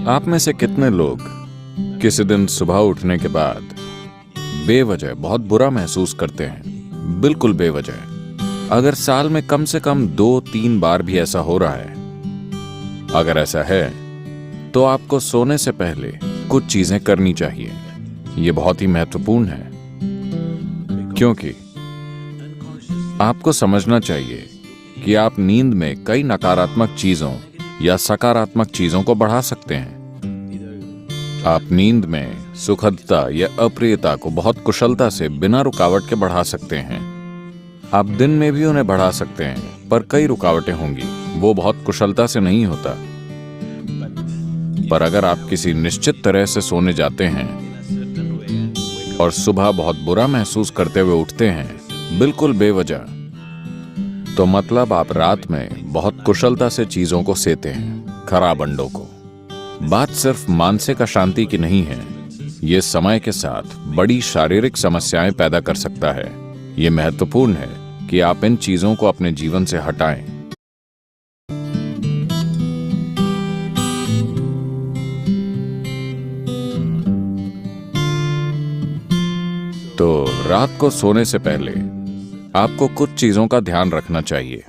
आप में से कितने लोग किसी दिन सुबह उठने के बाद बेवजह बहुत बुरा महसूस करते हैं? बिल्कुल बेवजह। अगर साल में कम से कम 2-3 बार भी ऐसा हो रहा है, अगर ऐसा है तो आपको सोने से पहले कुछ चीजें करनी चाहिए। ये बहुत ही महत्वपूर्ण है, क्योंकि आपको समझना चाहिए कि आप नींद में कई नकारात्मक चीजों या सकारात्मक चीजों को बढ़ा सकते हैं। आप नींद में सुखदता या अप्रियता को बहुत कुशलता से बिना रुकावट के बढ़ा सकते हैं। आप दिन में भी उन्हें बढ़ा सकते हैं, पर कई रुकावटें होंगी, वो बहुत कुशलता से नहीं होता। पर अगर आप किसी निश्चित तरह से सोने जाते हैं और सुबह बहुत बुरा महसूस करते हुए उठते हैं, बिल्कुल बेवजह, तो मतलब आप रात में बहुत कुशलता से चीजों को सेते हैं, खराब अंडों को। बात सिर्फ मानसिक अशांति की नहीं है, ये समय के साथ बड़ी शारीरिक समस्याएं पैदा कर सकता है। ये महत्वपूर्ण है कि आप इन चीजों को अपने जीवन से हटाएं। तो रात को सोने से पहले आपको कुछ चीजों का ध्यान रखना चाहिए।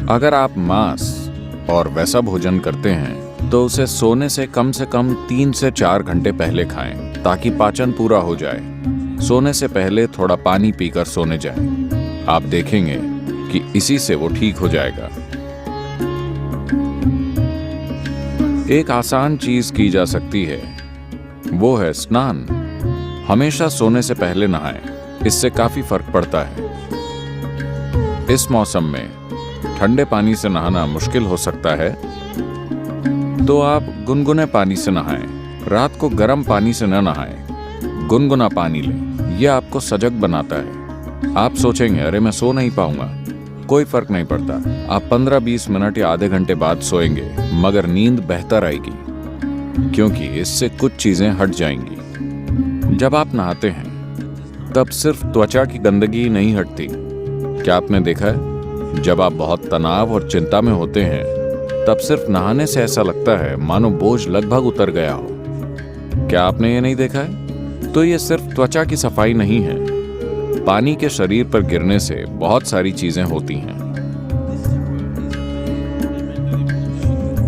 अगर आप मांस और वैसा भोजन करते हैं तो उसे सोने से कम 3 से 4 घंटे पहले खाएं, ताकि पाचन पूरा हो जाए। सोने से पहले थोड़ा पानी पीकर सोने जाएं। आप देखेंगे कि इसी से वो ठीक हो जाएगा। एक आसान चीज की जा सकती है, वो है स्नान। हमेशा सोने से पहले नहाएं, इससे काफी फर्क पड़ता है। इस मौसम में ठंडे पानी से नहाना मुश्किल हो सकता है, तो आप गुनगुने पानी से नहाएं। रात को गर्म पानी से न नहाएं, गुनगुना पानी लें। यह आपको सजग बनाता है। आप सोचेंगे, अरे मैं सो नहीं पाऊंगा। कोई फर्क नहीं पड़ता। आप 15-20 मिनट या आधे घंटे बाद सोएंगे, मगर नींद बेहतर आएगी, क्योंकि इससे कुछ चीजें हट जाएंगी। जब आप नहाते हैं तब सिर्फ त्वचा की गंदगी नहीं हटती। क्या आपने देखा है, जब आप बहुत तनाव और चिंता में होते हैं तब सिर्फ नहाने से ऐसा लगता है मानो बोझ लगभग उतर गया हो। क्या आपने ये नहीं देखा है? तो ये सिर्फ त्वचा की सफाई नहीं है, पानी के शरीर पर गिरने से बहुत सारी चीजें होती हैं।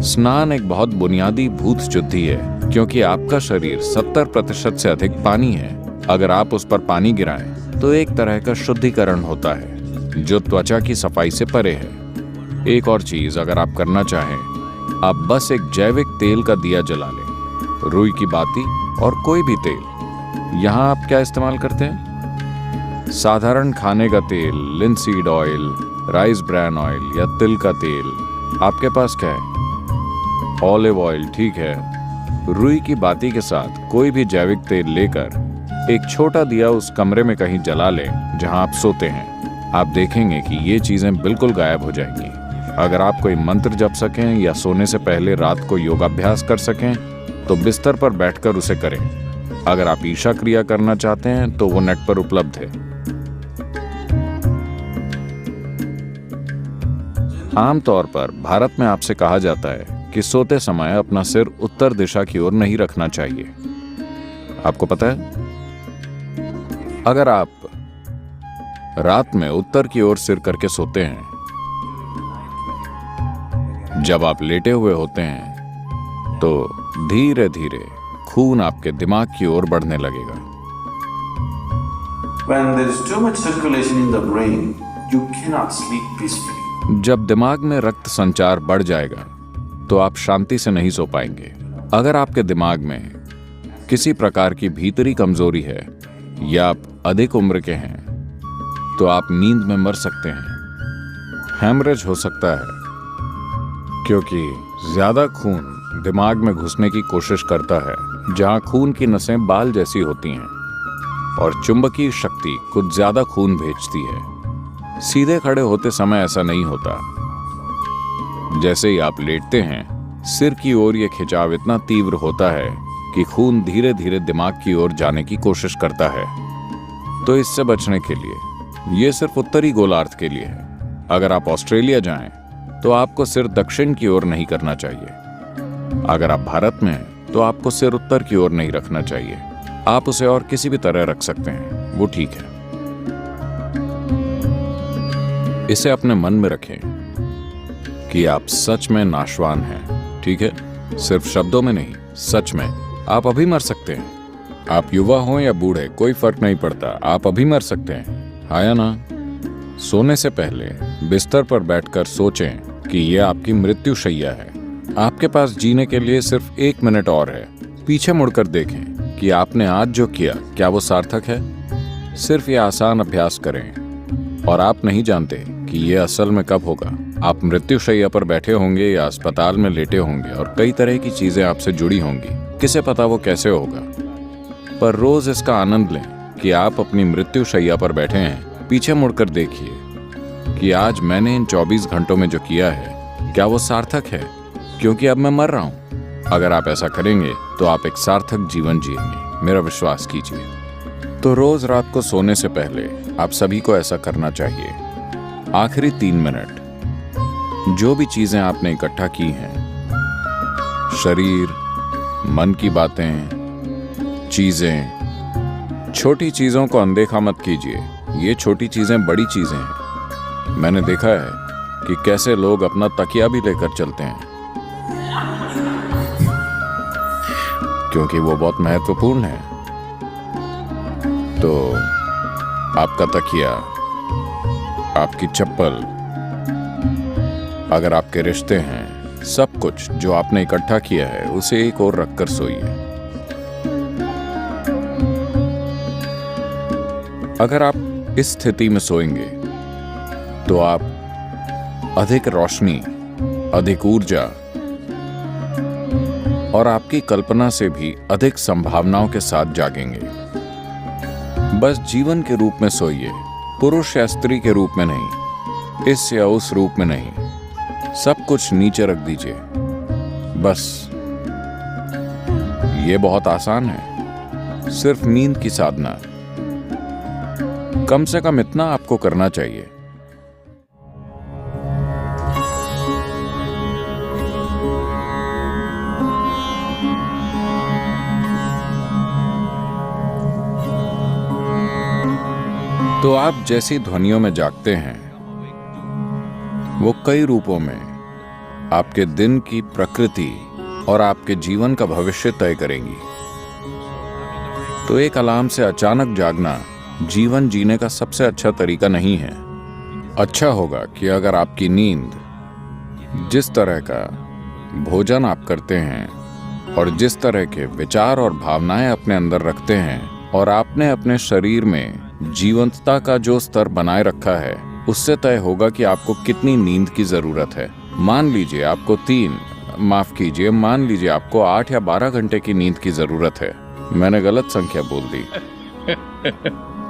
स्नान एक बहुत बुनियादी भूत शुद्धि है, क्योंकि आपका शरीर 70% से अधिक पानी है। अगर आप उस पर पानी गिराएं तो एक तरह का शुद्धिकरण होता है, जो त्वचा की सफाई से परे है। एक और चीज अगर आप करना चाहें, आप बस एक जैविक तेल का दिया जला लें, रुई की बाती और कोई भी तेल। यहाँ आप क्या इस्तेमाल करते हैं? साधारण खाने का तेल, linseed oil, rice bran oil या तिल का तेल। आपके पास क्या है? ऑलिव ऑयल, ठीक है। रुई की बाती के साथ कोई भी जैविक तेल लेकर एक छोटा दिया उस कमरे में कहीं जला लें जहां आप सोते हैं। आप देखेंगे कि ये चीजें बिल्कुल गायब हो जाएंगी। अगर आप कोई मंत्र जप सकें या सोने से पहले रात को योगाभ्यास कर सकें तो बिस्तर पर बैठकर उसे करें। अगर आप ईशा क्रिया करना चाहते हैं तो वो नेट पर उपलब्ध है। आमतौर पर भारत में आपसे कहा जाता है कि सोते समय अपना सिर उत्तर दिशा की ओर नहीं रखना चाहिए। आपको पता है, अगर आप रात में उत्तर की ओर सिर करके सोते हैं, जब आप लेटे हुए होते हैं तो धीरे धीरे खून आपके दिमाग की ओर बढ़ने लगेगा। When there is too much circulation in the brain, you cannot sleep peacefully. जब दिमाग में रक्त संचार बढ़ जाएगा तो आप शांति से नहीं सो पाएंगे। अगर आपके दिमाग में किसी प्रकार की भीतरी कमजोरी है या आप अधिक उम्र के हैं तो आप नींद में मर सकते हैं। हेमरेज हो सकता है, क्योंकि ज्यादा खून दिमाग में घुसने की कोशिश करता है, जहां खून की नसें बाल जैसी होती हैं और चुंबकीय शक्ति कुछ ज्यादा खून भेजती है। सीधे खड़े होते समय ऐसा नहीं होता। जैसे ही आप लेटते हैं, सिर की ओर यह खिंचाव इतना तीव्र होता है कि खून धीरे धीरे दिमाग की ओर जाने की कोशिश करता है। तो इससे बचने के लिए ये सिर्फ उत्तरी गोलार्ध के लिए है। अगर आप ऑस्ट्रेलिया जाएं, तो आपको सिर दक्षिण की ओर नहीं करना चाहिए। अगर आप भारत में हैं, तो आपको सिर उत्तर की ओर नहीं रखना चाहिए। आप उसे और किसी भी तरह रख सकते हैं, वो ठीक है। इसे अपने मन में रखें कि आप सच में नाशवान हैं, ठीक है? सिर्फ शब्दों में नहीं, सच में। आप अभी मर सकते हैं। आप युवा हो या बूढ़े, कोई फर्क नहीं पड़ता, आप अभी मर सकते हैं, हाँ या ना? सोने से पहले बिस्तर पर बैठकर सोचें कि यह आपकी मृत्युशैया है। आपके पास जीने के लिए सिर्फ 1 मिनट और है। पीछे मुड़कर देखें कि आपने आज जो किया, क्या वो सार्थक है? सिर्फ ये आसान अभ्यास करें। और आप नहीं जानते कि ये असल में कब होगा। आप मृत्युशैया पर बैठे होंगे या अस्पताल में लेटे होंगे और कई तरह की चीजें आपसे जुड़ी होंगी। किसे पता वो कैसे होगा? पर रोज इसका आनंद लें कि आप अपनी मृत्युशैया पर बैठे हैं। पीछे मुड़कर देखिए कि आज मैंने इन 24 घंटों में जो किया है, क्या वो सार्थक है? क्योंकि अब मैं मर रहा हूं। अगर आप ऐसा करेंगे तो आप एक सार्थक जीवन जिएंगे, मेरा विश्वास कीजिए। तो रोज रात को सोने से पहले आप सभी को ऐसा करना चाहिए। आखिरी 3 मिनट, जो भी चीजें आपने इकट्ठा की हैं, शरीर, मन की बातें, चीजें, छोटी चीजों को अनदेखा मत कीजिए। ये छोटी चीजें बड़ी चीजें हैं। मैंने देखा है कि कैसे लोग अपना तकिया भी लेकर चलते हैं, क्योंकि वो बहुत महत्वपूर्ण है। तो आपका तकिया, आपकी चप्पल, अगर आपके रिश्ते हैं, सब कुछ जो आपने इकट्ठा किया है, उसे एक ओर रखकर सोइए। अगर आप इस स्थिति में सोएंगे तो आप अधिक रोशनी, अधिक ऊर्जा और आपकी कल्पना से भी अधिक संभावनाओं के साथ जागेंगे। बस जीवन के रूप में सोइए, पुरुष या स्त्री के रूप में नहीं, इस या उस रूप में नहीं। सब कुछ नीचे रख दीजिए। बस ये बहुत आसान है, सिर्फ नींद की साधना। कम से कम इतना आपको करना चाहिए। तो आप जैसी ध्वनियों में जागते हैं, वो कई रूपों में आपके दिन की प्रकृति और आपके जीवन का भविष्य तय करेंगी। तो एक अलार्म से अचानक जागना जीवन जीने का सबसे अच्छा तरीका नहीं है। अच्छा होगा कि अगर आपकी नींद, जिस तरह का भोजन आप करते हैं और जिस तरह के विचार और भावनाएं अपने अंदर रखते हैं, और आपने अपने शरीर में जीवंतता का जो स्तर बनाए रखा है, उससे तय होगा कि आपको कितनी नींद की जरूरत है। मान लीजिए आपको 8 या 12 घंटे की नींद की जरूरत है। मैंने गलत संख्या बोल दी।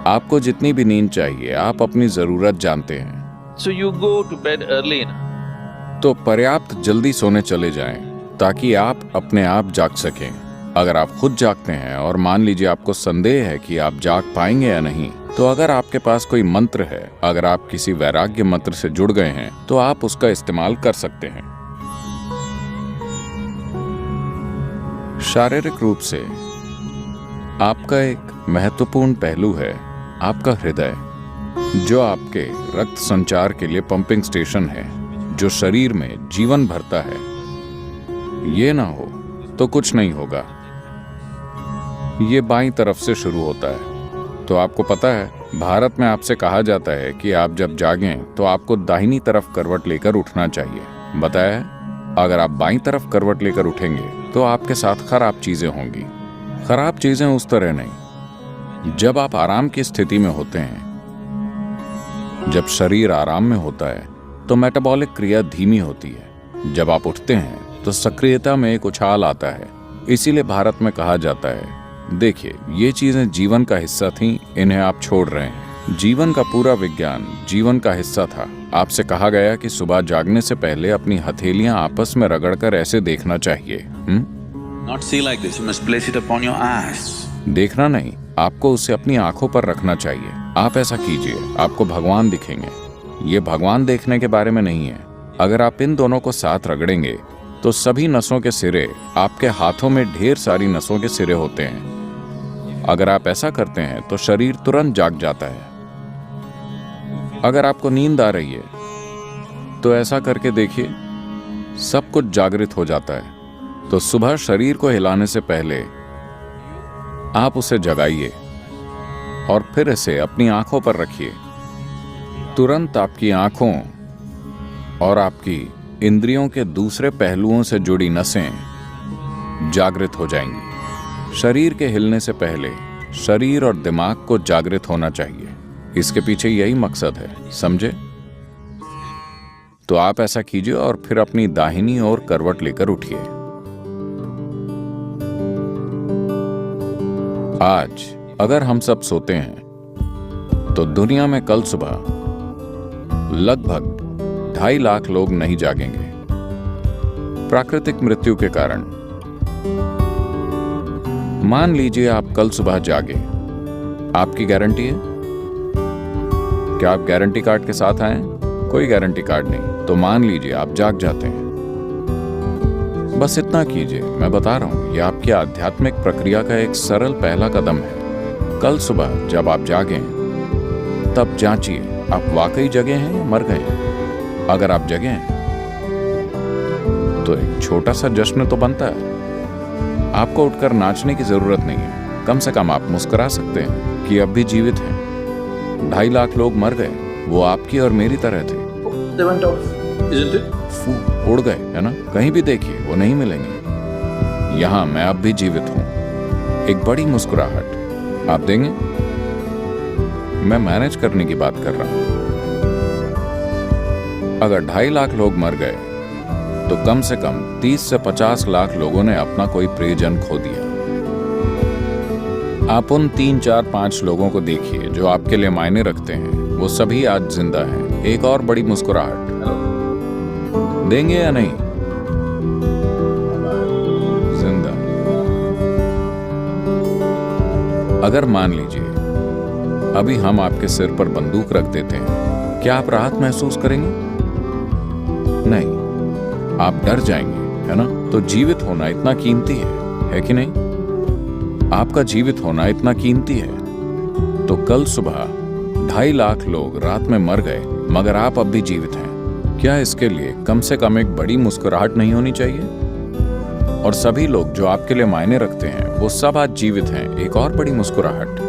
आपको जितनी भी नींद चाहिए, आप अपनी जरूरत जानते हैं। So you go to bed early ना? तो पर्याप्त जल्दी सोने चले जाएं, ताकि आप अपने आप जाग सकें। अगर आप खुद जागते हैं और मान लीजिए आपको संदेह है कि आप जाग पाएंगे या नहीं, तो अगर आपके पास कोई मंत्र है, अगर आप किसी वैराग्य मंत्र से जुड़ गए हैं, तो आप उसका इस्तेमाल कर सकते हैं। शारीरिक रूप से आपका एक महत्वपूर्ण पहलू है आपका हृदय, जो आपके रक्त संचार के लिए पंपिंग स्टेशन है, जो शरीर में जीवन भरता है। ये ना हो तो कुछ नहीं होगा। ये बाईं तरफ से शुरू होता है। तो आपको पता है, भारत में आपसे कहा जाता है कि आप जब जागें तो आपको दाहिनी तरफ करवट लेकर उठना चाहिए। बताया है, अगर आप बाईं तरफ करवट लेकर उठेंगे तो आपके साथ खराब चीजें होंगी। खराब चीजें उस तरह नहीं। जब आप आराम की स्थिति में होते हैं, जब शरीर आराम में होता है, तो मेटाबॉलिक क्रिया धीमी होती है। जब आप उठते हैं तो सक्रियता में एक उछाल आता है। इसीलिए भारत में कहा जाता है, देखिए ये चीजें जीवन का हिस्सा थीं, इन्हें आप छोड़ रहे हैं। जीवन का पूरा विज्ञान जीवन का हिस्सा था। आपसे कहा गया कि सुबह जागने से पहले अपनी हथेलियां आपस में रगड़कर ऐसे देखना चाहिए। Not see like this. You must place it upon your eyes. देखना नहीं, आपको उसे अपनी आंखों पर रखना चाहिए। आप ऐसा कीजिए, आपको भगवान दिखेंगे। ये भगवान देखने के बारे में नहीं है। अगर आप इन दोनों को साथ रगड़ेंगे तो सभी नसों के सिरे, आपके हाथों में ढेर सारी नसों के सिरे होते हैं। अगर आप ऐसा करते हैं तो शरीर तुरंत जाग जाता है। अगर आपको नींद आ रही है तो ऐसा करके देखिए, सब कुछ जागृत हो जाता है। तो सुबह शरीर को हिलाने से पहले आप उसे जगाइए और फिर इसे अपनी आंखों पर रखिए। तुरंत आपकी आंखों और आपकी इंद्रियों के दूसरे पहलुओं से जुड़ी नसें जागृत हो जाएंगी। शरीर के हिलने से पहले शरीर और दिमाग को जागृत होना चाहिए। इसके पीछे यही मकसद है, समझे? तो आप ऐसा कीजिए और फिर अपनी दाहिनी ओर करवट लेकर उठिए। आज अगर हम सब सोते हैं तो दुनिया में कल सुबह लगभग 2.5 लाख लोग नहीं जागेंगे प्राकृतिक मृत्यु के कारण। मान लीजिए आप कल सुबह जागे, आपकी गारंटी है? क्या आप गारंटी कार्ड के साथ आए? कोई गारंटी कार्ड नहीं। तो मान लीजिए आप जाग जाते हैं। बस इतना कीजिए, मैं बता रहा हूं, यह आपकी आध्यात्मिक प्रक्रिया का एक सरल पहला कदम है। कल सुबह जब आप जागें तब जांचिए आप वाकई जगे हैं या मर गए। अगर आप जगे हैं तो एक छोटा सा जश्न तो बनता है। आपको उठकर नाचने की जरूरत नहीं है, कम से कम आप मुस्कुरा सकते हैं कि अब भी जीवित हैं। 2.5 लाख लोग मर गए, वो आपकी और मेरी तरह थे। They went off, isn't it? उड़ गए, है ना? कहीं भी देखिए वो नहीं मिलेंगे। यहां मैं अब भी जीवित हूं। एक बड़ी मुस्कुराहट आप देंगे? मैं मैनेज करने की बात कर रहा हूं। अगर 2.5 लाख लोग मर गए तो कम से कम 30 से 50 लाख लोगों ने अपना कोई प्रियजन खो दिया। आप उन 3, 4, 5 लोगों को देखिए जो आपके लिए मायने रखते हैं, वो सभी आज जिंदा हैं। एक और बड़ी मुस्कुराहट देंगे या नहीं? जिंदा। अगर मान लीजिए अभी हम आपके सिर पर बंदूक रख देते हैं, क्या आप राहत महसूस करेंगे? नहीं, आप डर जाएंगे, है ना? तो जीवित होना इतना कीमती है कि नहीं? आपका जीवित होना इतना कीमती है। तो कल सुबह 2.5 लाख लोग रात में मर गए, मगर आप अब भी जीवित हैं। क्या इसके लिए कम से कम एक बड़ी मुस्कुराहट नहीं होनी चाहिए? और सभी लोग जो आपके लिए मायने रखते हैं, वो सब आज जीवित हैं। एक और बड़ी मुस्कुराहट।